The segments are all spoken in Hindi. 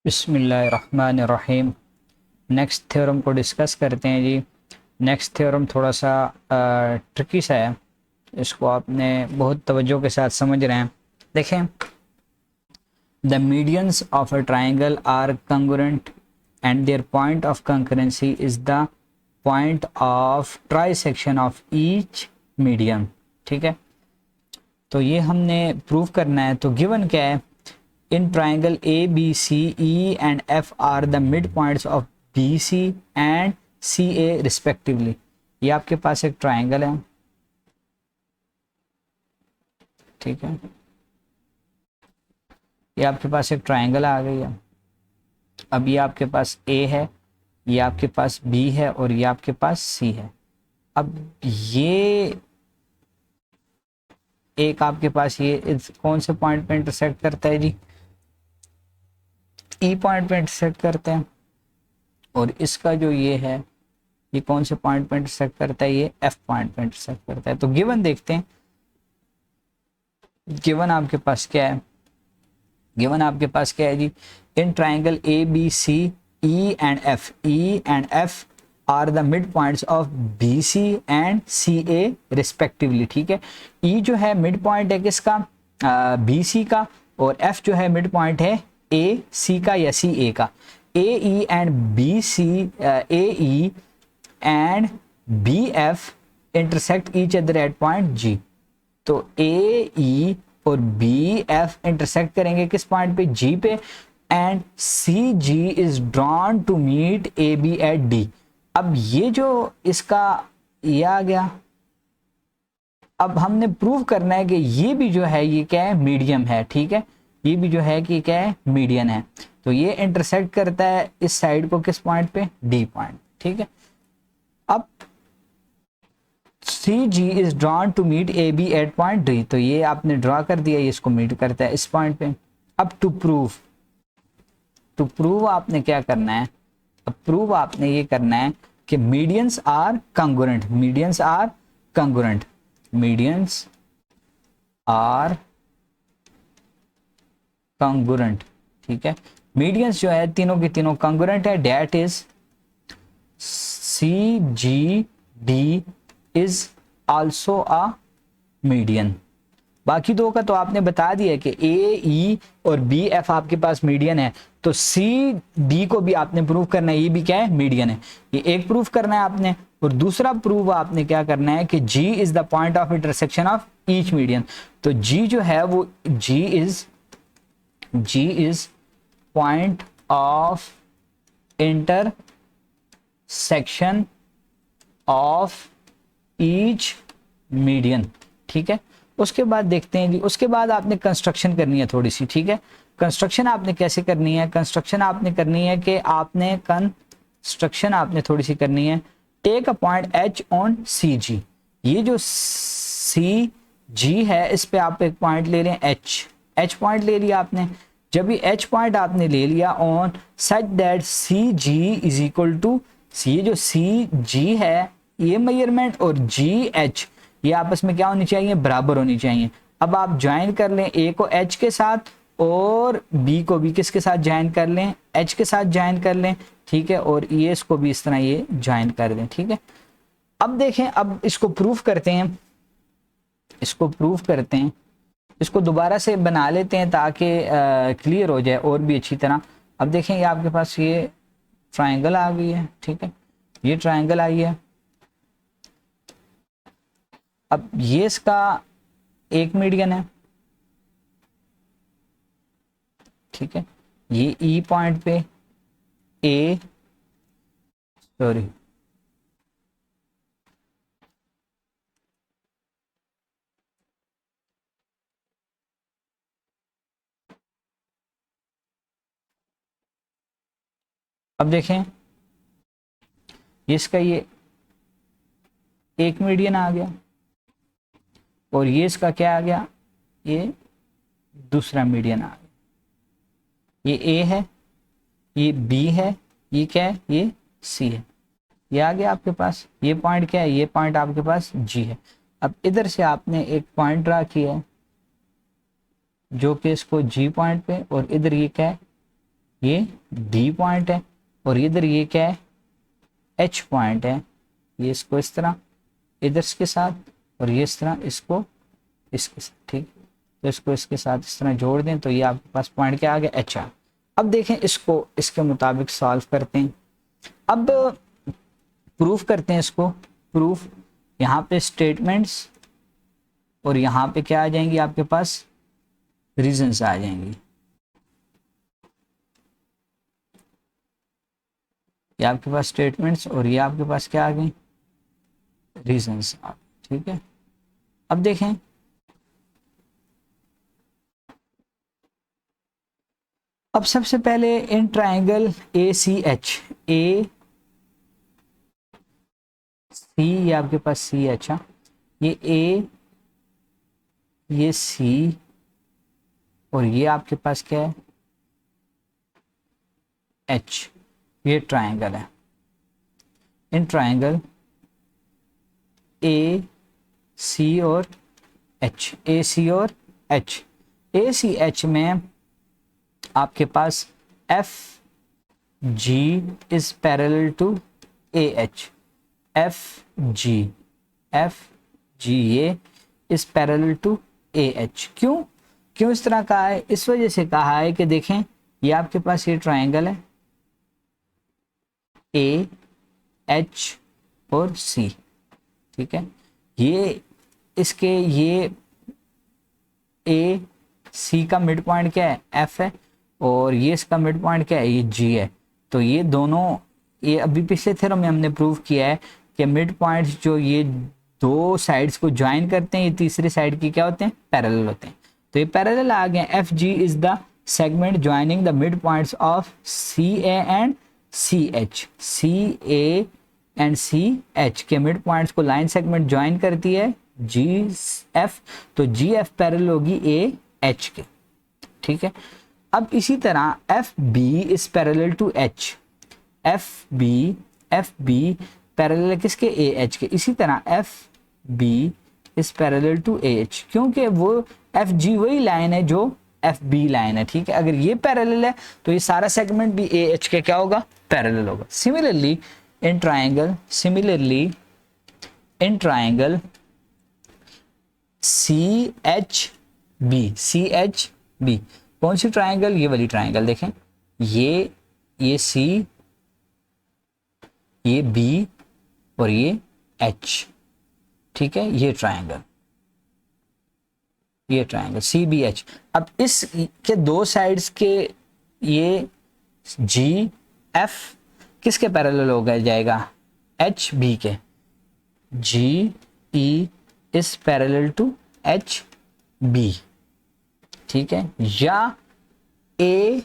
बिस्मिल्लाहिर्रहमानिर्रहीम। नेक्स्ट थ्योरम को डिस्कस करते हैं जी। नेक्स्ट थ्योरम थोड़ा सा ट्रिकी सा है, इसको आपने बहुत तवज्जो के साथ समझ रहे हैं। देखें, the medians of a triangle are congruent and their point of concurrency is the point of trisection of each median. ठीक है, तो ये हमने प्रूव करना है। तो गिवन क्या है, in triangle A B C E and F are the mid points of B C and C A respectively. ये आपके पास एक ट्राइंगल है, ठीक है, ये आपके पास एक ट्राइंगल आ गई है। अब ये आपके पास ए है, ये आपके पास बी है और ये आपके पास सी है। अब ये एक आपके पास ये कौन से पॉइंट पे इंटरसेक्ट करता है जी, ई पॉइंट पे इंटरसेक्ट करते हैं। और इसका जो ये है, ये कौन से पॉइंट पे इंटरसेक्ट करता है, ये एफ पॉइंट पे इंटरसेक्ट करता है। तो गिवन देखते हैं, गिवन आपके पास क्या है, गिवन आपके पास क्या है जी, in triangle A B C E and F are the mid points of B C and C A respectively. ठीक है, ई जो है मिड पॉइंट है किसका, बी सी का, और एफ जो है मिड पॉइंट है ए सी का या सी ए का। A E and B C, A E and B F intersect each other at point G. तो ए ई और बी एफ इंटरसेक्ट करेंगे किस पॉइंट पे, जी पे, and C G is drawn to meet A B at D. अब ये जो इसका ये आ गया, अब हमने प्रूव करना है कि ये भी जो है ये क्या है, मीडियम है। ठीक है, ये भी जो है कि क्या है, मीडियन है। तो ये इंटरसेक्ट करता है इस साइड को किस पॉइंट पे, डी पॉइंट। ठीक है, अब C G is drawn to meet A B at point D. तो ये आपने ड्रॉ कर दिया, ये इसको मीट करता है इस पॉइंट पे। अब टू प्रूव आपने क्या करना है, अब प्रूव आपने ये करना है कि medians are congruent, medians are congruent, medians are congruent. ठीक है, मीडियंस जो है तीनों की तीनों कंग्रुएंट है। That is C G D is also a median. बाकी दो का तो आपने बता दिया कि ए ई और बी एफ आपके पास मीडियन है, तो सी डी को भी आपने प्रूव करना है, ये भी क्या है, मीडियन है। ये एक प्रूफ करना है आपने, और दूसरा प्रूफ आपने क्या करना है कि G is the point of intersection of each median. तो जी जो है वो G is point of intersection of each median. ठीक है, उसके बाद देखते हैं जी, उसके बाद आपने कंस्ट्रक्शन करनी है थोड़ी सी। ठीक है, कंस्ट्रक्शन आपने कैसे करनी है, कंस्ट्रक्शन आपने करनी है कि आपने कंस्ट्रक्शन आपने थोड़ी सी करनी है। Take a point H on C G. ये जो सी जी है इस पे आप एक पॉइंट ले रहे हैं एच पॉइंट ले लिया आपने। जब ये एच पॉइंट आपने ले लिया on such that C G is equal to, ये जो सी जी है ये मेजरमेंट और जी एच ये आपस में क्या होनी चाहिए, बराबर होनी चाहिए। अब आप ज्वाइन कर लें ए को एच के साथ और बी को भी किसके साथ ज्वाइन कर लें, एच के साथ ज्वाइन कर लें। ठीक है, और ये इसको भी इस तरह ये ज्वाइन कर दें। ठीक है, अब देखें, अब इसको प्रूफ करते हैं, इसको प्रूफ करते हैं, इसको दोबारा से बना लेते हैं ताकि क्लियर हो जाए और भी अच्छी तरह। अब देखें, ये आपके पास ये ट्राइंगल आ गई है। ठीक है, ये ट्राइंगल आई है। अब ये इसका एक मीडियन है। ठीक है, ये ई पॉइंट पे ए, सॉरी, अब देखें ये इसका ये एक मीडियन आ गया, और ये इसका क्या आ गया, ये दूसरा मीडियन आ गया। ये ए है, ये बी है, ये क्या है, ये सी है। ये आ गया आपके पास, ये पॉइंट क्या है, ये पॉइंट आपके पास जी है। अब इधर से आपने एक पॉइंट ड्रा किया है जो कि इसको जी पॉइंट पे, और इधर ये क्या है, ये डी पॉइंट है और इधर ये क्या है, एच पॉइंट है। ये इसको इस तरह इधर के साथ और ये इस तरह इसको इसके साथ, ठीक। तो इसको इसके साथ इस तरह जोड़ दें तो ये आपके पास पॉइंट क्या आ गया, एच आ। अब देखें इसको इसके मुताबिक सॉल्व करते हैं। अब प्रूफ करते हैं इसको। प्रूफ यहाँ पे स्टेटमेंट्स और यहाँ पे क्या आ जाएंगी आपके पास, रीजंस आ जाएंगी। ये आपके पास स्टेटमेंट्स और ये आपके पास क्या आ गई, रीजंस। ठीक है, अब देखें अब सबसे पहले इन ट्राइंगल ए सी एच, ए सी, ये आपके पास सी एच, ये ए, ये सी और ये आपके पास क्या है, एच। ये ट्राइंगल है। इन ट्राइंगल ए सी और एच, ए सी और एच, ए सी एच में आपके पास F G is parallel to A H, F G ये is parallel to A H. क्यों इस तरह कहा है, इस वजह से कहा है कि देखें ये आपके पास ये ट्राइंगल है ए एच और सी, ठीक है। ये इसके ये ए सी का मिड पॉइंट क्या है, एफ है, और ये इसका मिड पॉइंट क्या है, ये जी है। तो ये दोनों, ये अभी पिछले थ्योरम में हमने प्रूव किया है कि मिड पॉइंट्स जो ये दो साइड्स को ज्वाइन करते हैं, ये तीसरी साइड की क्या होते हैं, पैरेलल होते हैं। तो ये पैरेलल आ गए। F G is the segment joining the mid points of C A and C H. C A and C H के मिड पॉइंट्स को लाइन सेगमेंट ज्वाइन करती है जी एफ, तो जी एफ पैरेलल होगी ए एच के, ठीक है। अब इसी तरह F B is parallel to H, F B parallel किसके, ए एच के। इसी तरह F B is parallel to A H, क्योंकि वो एफ जी वही लाइन है जो एफ बी लाइन है, ठीक है। अगर ये पैरेलल है तो ये सारा सेगमेंट भी ए एच के क्या होगा, पैरेलल होगा। Similarly in triangle C H B, कौन सी ट्राइंगल, ये वाली ट्राइंगल देखें, ये सी, ये बी और ये एच, ठीक है। ये ट्राइंगल सी बी एच। अब इस के दो साइड्स के ये जी एफ किसके पैरेलल हो गया जाएगा, एच बी के। G E is parallel to H B, ठीक है। या ए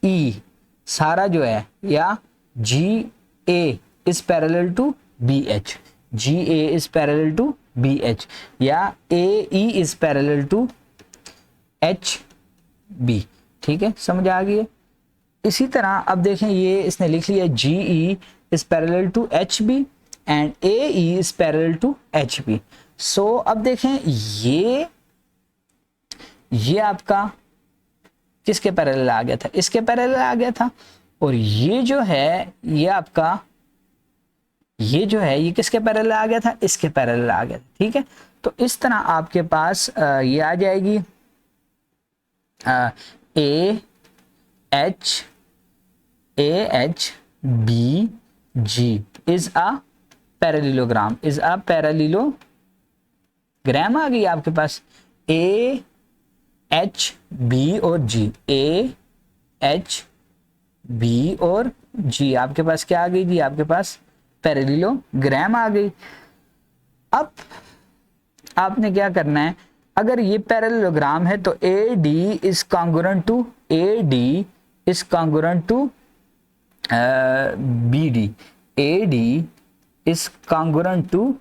ई सारा जो है, या G A is parallel to B H, G A is parallel to B H, या A E is parallel to H B, ठीक है। समझ आ गई है। इसी तरह अब देखें ये इसने लिख लिया G E is parallel to H B and A E is parallel to H B. So अब देखें ये आपका किसके पैरेलल आ गया था, इसके पैरेलल आ गया था। और ये जो है ये आपका ये जो है ये किसके पैरेलल आ गया था, इसके पैरेलल आ गया था, ठीक है। तो इस तरह आपके पास ये आ जाएगी A H B G is a parallelogram, आ गई आपके पास। ए एच बी और जी, ए एच बी और जी आपके पास क्या आ गई जी, आपके पास पैरेललोग्राम आ गई। अब आपने क्या करना है, अगर ये पैरेललोग्राम है तो A D is congruent to B D, A D is congruent to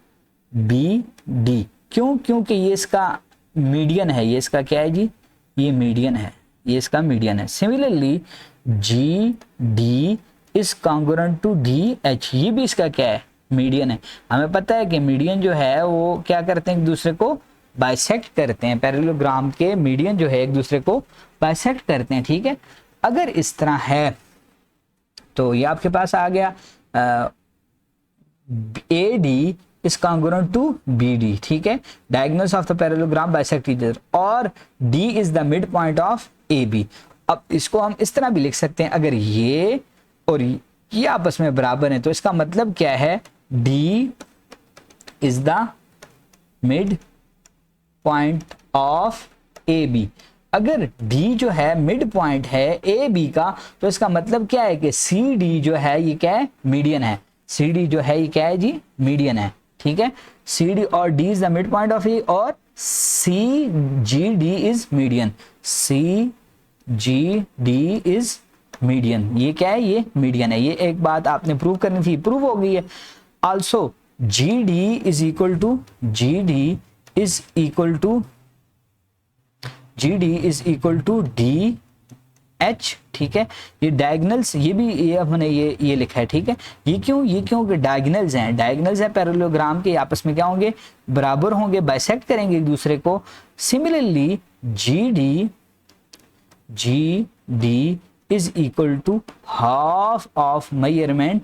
B D. क्योंकि ये इसका मीडियन है, ये इसका क्या है जी, ये मीडियन है, ये इसका मीडियन है। Similarly G D is congruent to D H, ये भी इसका क्या है, मीडियन है। हमें पता है कि मीडियन जो है वो क्या करते हैं, एक दूसरे को बाइसेक्ट करते हैं। पैरेललोग्राम के मीडियन जो है एक दूसरे को बाइसेक्ट करते हैं, ठीक है। अगर इस तरह है तो ये आपके पास आ गया A D is congruent to BD, ठीक है, diagonals of the parallelogram bisect each other, और D is the midpoint of AB। अब इसको हम इस तरह भी लिख सकते हैं, अगर ये और ये आपस में बराबर हैं तो इसका मतलब क्या है, D is the midpoint of AB। अगर D जो है मिड पॉइंट है AB का, तो इसका मतलब क्या है कि CD जो है ये क्या है, मीडियन है। CD जो है ये क्या है जी, मीडियन है, ठीक है। CD और D is the mid point of A, और CGD is median, CGD is median. ये क्या है, ये मीडियन है। ये एक बात आपने प्रूव करनी थी, प्रूव हो गई है। Also GD is equal to DH, ठीक है। ये डायगोनल्स, ये भी ये हमने ये लिखा है, ठीक है। ये क्यों कि डायगोनल्स हैं, डायगोनल्स है पैरेललोग्राम के, आपस में क्या होंगे, बराबर होंगे, बाइसेक्ट करेंगे एक दूसरे को। Similarly GD is equal to half of measurement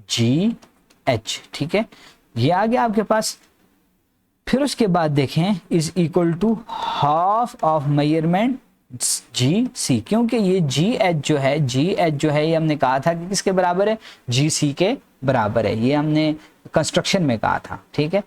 GH, ठीक है। ये आ गया आपके पास। फिर उसके बाद देखें is equal to half of measurement GC, क्योंकि ये GH जो है ये हमने कहा था कि किसके बराबर है, GC के बराबर है। ये हमने कंस्ट्रक्शन में कहा था, ठीक है।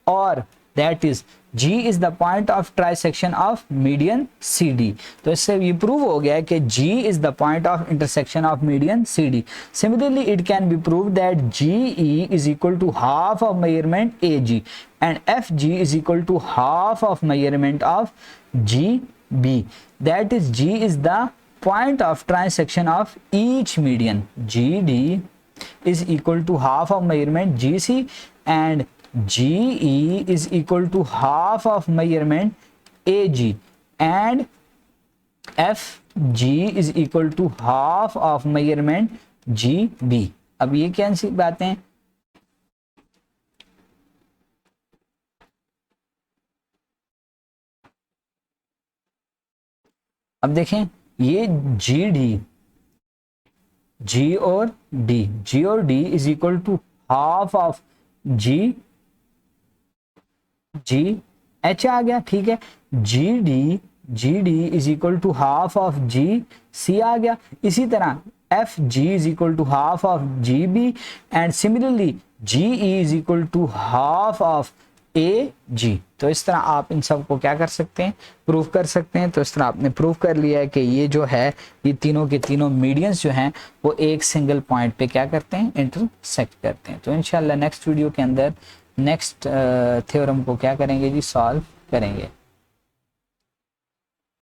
और that is G is the point of trisection of median CD। तो इससे ये प्रूव हो गया है कि G is the point of intersection of median CD। Similarly it can be prove that GE is equal to half of measurement AG and FG is equal to half of measurement of GB। That is G is the point of transection of each median। GD is equal to half of measurement GC and GE is equal to half of measurement AG and FG is equal to half of measurement GB। अब ये क्या सी बातें हैं, अब देखें ये G और D is equal to half of GH आ गया, ठीक है। GD is equal to half of GC आ गया। इसी तरह FG is equal to half of GB and similarly GE is equal to half of AG। तो इस तरह आप इन सब को क्या कर सकते हैं, प्रूव कर सकते हैं। तो इस तरह आपने प्रूव कर लिया है कि ये जो है, ये तीनों के तीनों मीडियंस जो हैं वो एक सिंगल पॉइंट पे क्या करते हैं, इंटरसेक्ट करते हैं। तो इंशाल्लाह नेक्स्ट वीडियो के अंदर नेक्स्ट थ्योरम को क्या करेंगे जी, सॉल्व करेंगे।